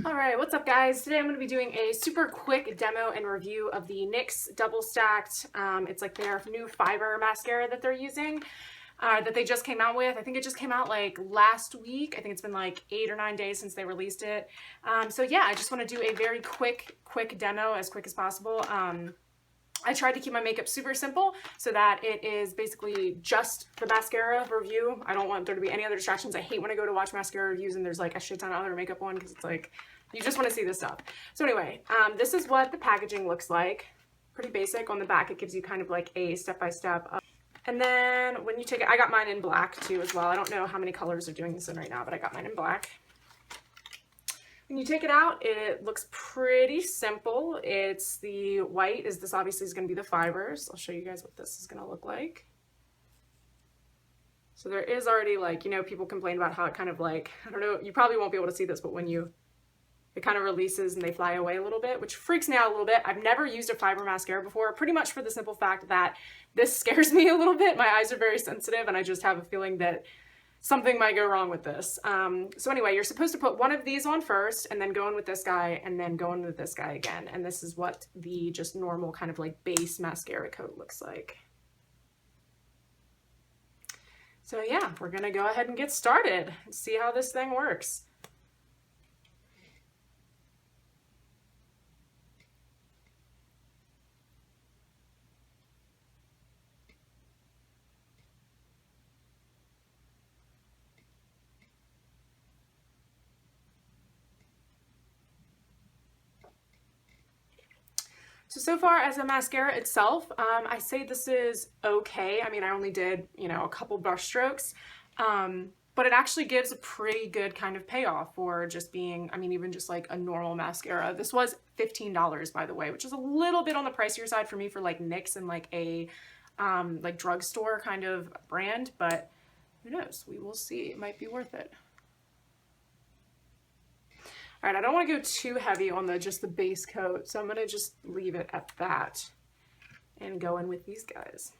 All right, what's up guys? Today I'm going to be doing a super quick demo and review of the NYX Double Stacked. It's like their new fiber mascara that they're using, that they just came out with. I think it just came out like last week. I think it's been like 8 or 9 days since they released it. So yeah, I just want to do a very quick demo, as quick as possible. I tried to keep my makeup super simple so that it is basically just the mascara review. I don't want there to be any other distractions. I hate when I go to watch mascara reviews and there's like a shit ton of other makeup one because it's like, you just want to see this stuff. So anyway, this is what the packaging looks like. Pretty basic. On the back, it gives you kind of like a step-by-step. And then when you take it, I got mine in black too as well. I don't know how many colors they're doing this in right now, but I got mine in black. When you take it out, it looks pretty simple. It's the white, this obviously is going to be the fibers. I'll show you guys what this is going to look like. So there is already like, you know, people complain about how it kind of like, I don't know, you probably won't be able to see this, but when it kind of releases and they fly away a little bit, which freaks me out a little bit. I've never used a fiber mascara before, pretty much for the simple fact that this scares me a little bit. My eyes are very sensitive and I just have a feeling that something might go wrong with this. So anyway, you're supposed to put one of these on first and then go in with this guy and then go in with this guy again. And this is what the just normal kind of like base mascara coat looks like. So yeah, we're gonna go ahead and get started and see how this thing works. So far as a mascara itself, I say this is okay. I mean, I only did, you know, a couple brush strokes, but it actually gives a pretty good kind of payoff for just being, I mean, even just like a normal mascara. This was $15, by the way, which is a little bit on the pricier side for me for like NYX and like a like drugstore kind of brand, but who knows? We will see. It might be worth it. All right, I don't want to go too heavy on just the base coat, so I'm going to just leave it at that and go in with these guys.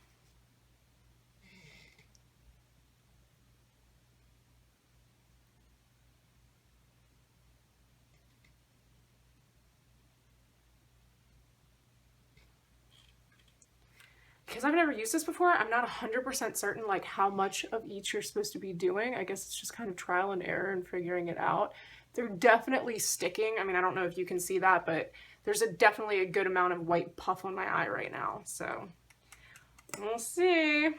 Because I've never used this before, I'm not 100% certain like how much of each you're supposed to be doing. I guess it's just kind of trial and error and figuring it out. They're definitely sticking. I mean, I don't know if you can see that, but there's definitely a good amount of white puff on my eye right now. So we'll see.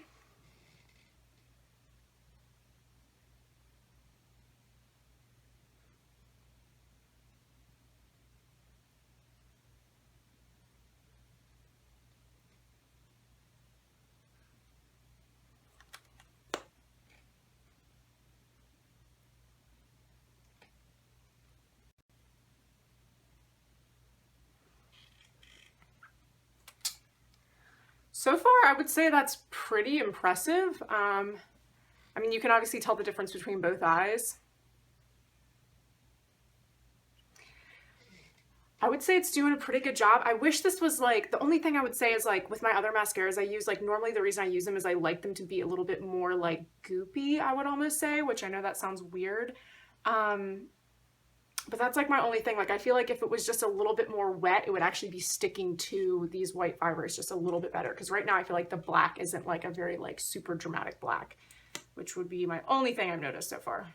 So far, I would say that's pretty impressive. I mean, you can obviously tell the difference between both eyes. I would say it's doing a pretty good job. I wish this was like, the only thing I would say is like with my other mascaras I use, like normally the reason I use them is I like them to be a little bit more like goopy, I would almost say, which I know that sounds weird. But that's like my only thing. Like I feel like if it was just a little bit more wet, it would actually be sticking to these white fibers just a little bit better. Because right now I feel like the black isn't like a very like super dramatic black, which would be my only thing I've noticed so far.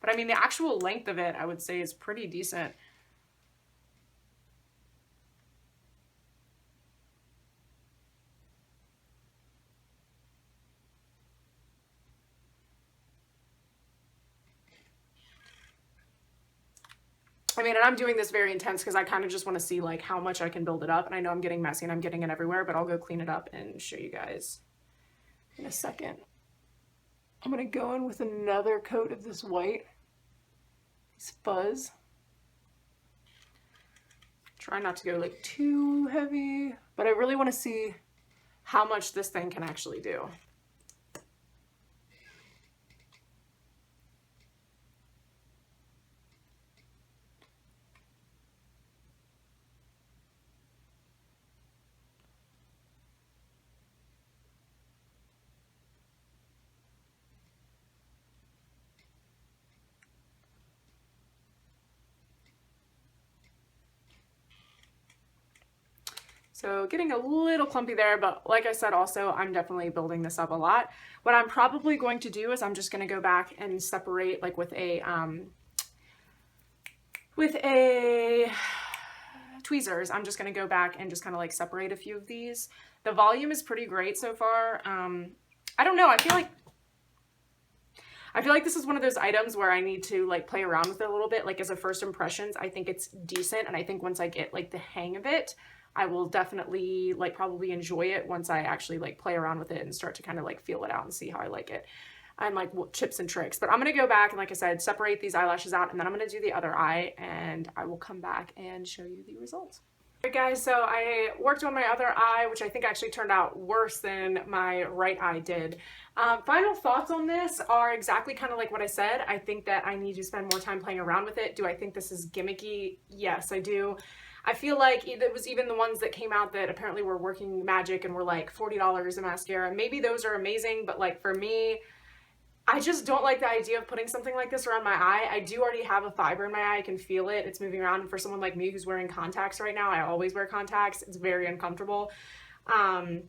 But I mean, the actual length of it, I would say is pretty decent. I mean, and I'm doing this very intense because I kind of just want to see like how much I can build it up. And I know I'm getting messy and I'm getting it everywhere, but I'll go clean it up and show you guys in a second. I'm going to go in with another coat of this white, this fuzz. Try not to go like too heavy, but I really want to see how much this thing can actually do. So getting a little clumpy there, but like I said, also, I'm definitely building this up a lot. What I'm probably going to do is I'm just going to go back and separate like with a tweezers. I'm just going to go back and just kind of like separate a few of these. The volume is pretty great so far. I don't know. I feel like this is one of those items where I need to like play around with it a little bit. Like as a first impressions, I think it's decent. And I think once I get like the hang of it, I will definitely like probably enjoy it once I actually like play around with it and start to kind of like feel it out and see how I like it. And like tips and tricks. But I'm going to go back and like I said, separate these eyelashes out, and then I'm going to do the other eye and I will come back and show you the results. Alright guys, so I worked on my other eye, which I think actually turned out worse than my right eye did. Final thoughts on this are exactly kind of like what I said. I think that I need to spend more time playing around with it. Do I think this is gimmicky? Yes, I do. I feel like it was even the ones that came out that apparently were working magic and were like $40 a mascara. Maybe those are amazing, but like for me, I just don't like the idea of putting something like this around my eye. I do already have a fiber in my eye. I can feel it. It's moving around. And for someone like me who's wearing contacts right now, I always wear contacts. It's very uncomfortable. And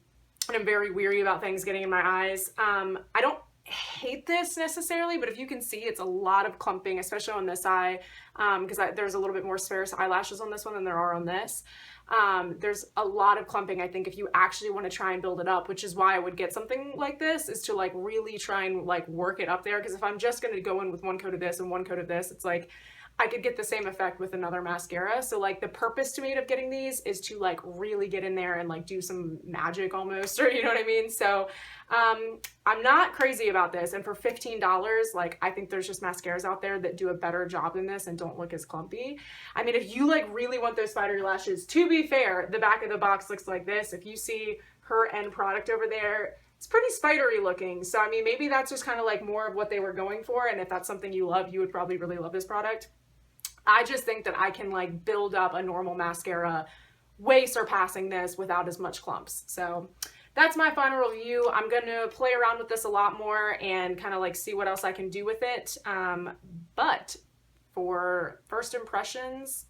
I'm very weary about things getting in my eyes. I don't hate this necessarily, but if you can see, it's a lot of clumping, especially on this eye, because there's a little bit more sparse eyelashes on this one than there are on this. There's a lot of clumping, I think, if you actually want to try and build it up, which is why I would get something like this, is to like really try and like work it up there. Because if I'm just going to go in with one coat of this and one coat of this, it's like I could get the same effect with another mascara. So like the purpose to me of getting these is to like really get in there and like do some magic almost, or you know what I mean? So I'm not crazy about this. And for $15, like I think there's just mascaras out there that do a better job than this and don't look as clumpy. I mean, if you like really want those spider lashes, to be fair, the back of the box looks like this. If you see her end product over there, it's pretty spidery looking. So I mean, maybe that's just kind of like more of what they were going for. And if that's something you love, you would probably really love this product. I just think that I can like build up a normal mascara way surpassing this without as much clumps. So that's my final review. I'm going to play around with this a lot more and kind of like see what else I can do with it. But for first impressions,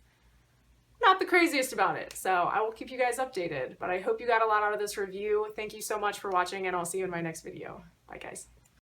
not the craziest about it. So I will keep you guys updated, but I hope you got a lot out of this review. Thank you so much for watching, and I'll see you in my next video. Bye guys.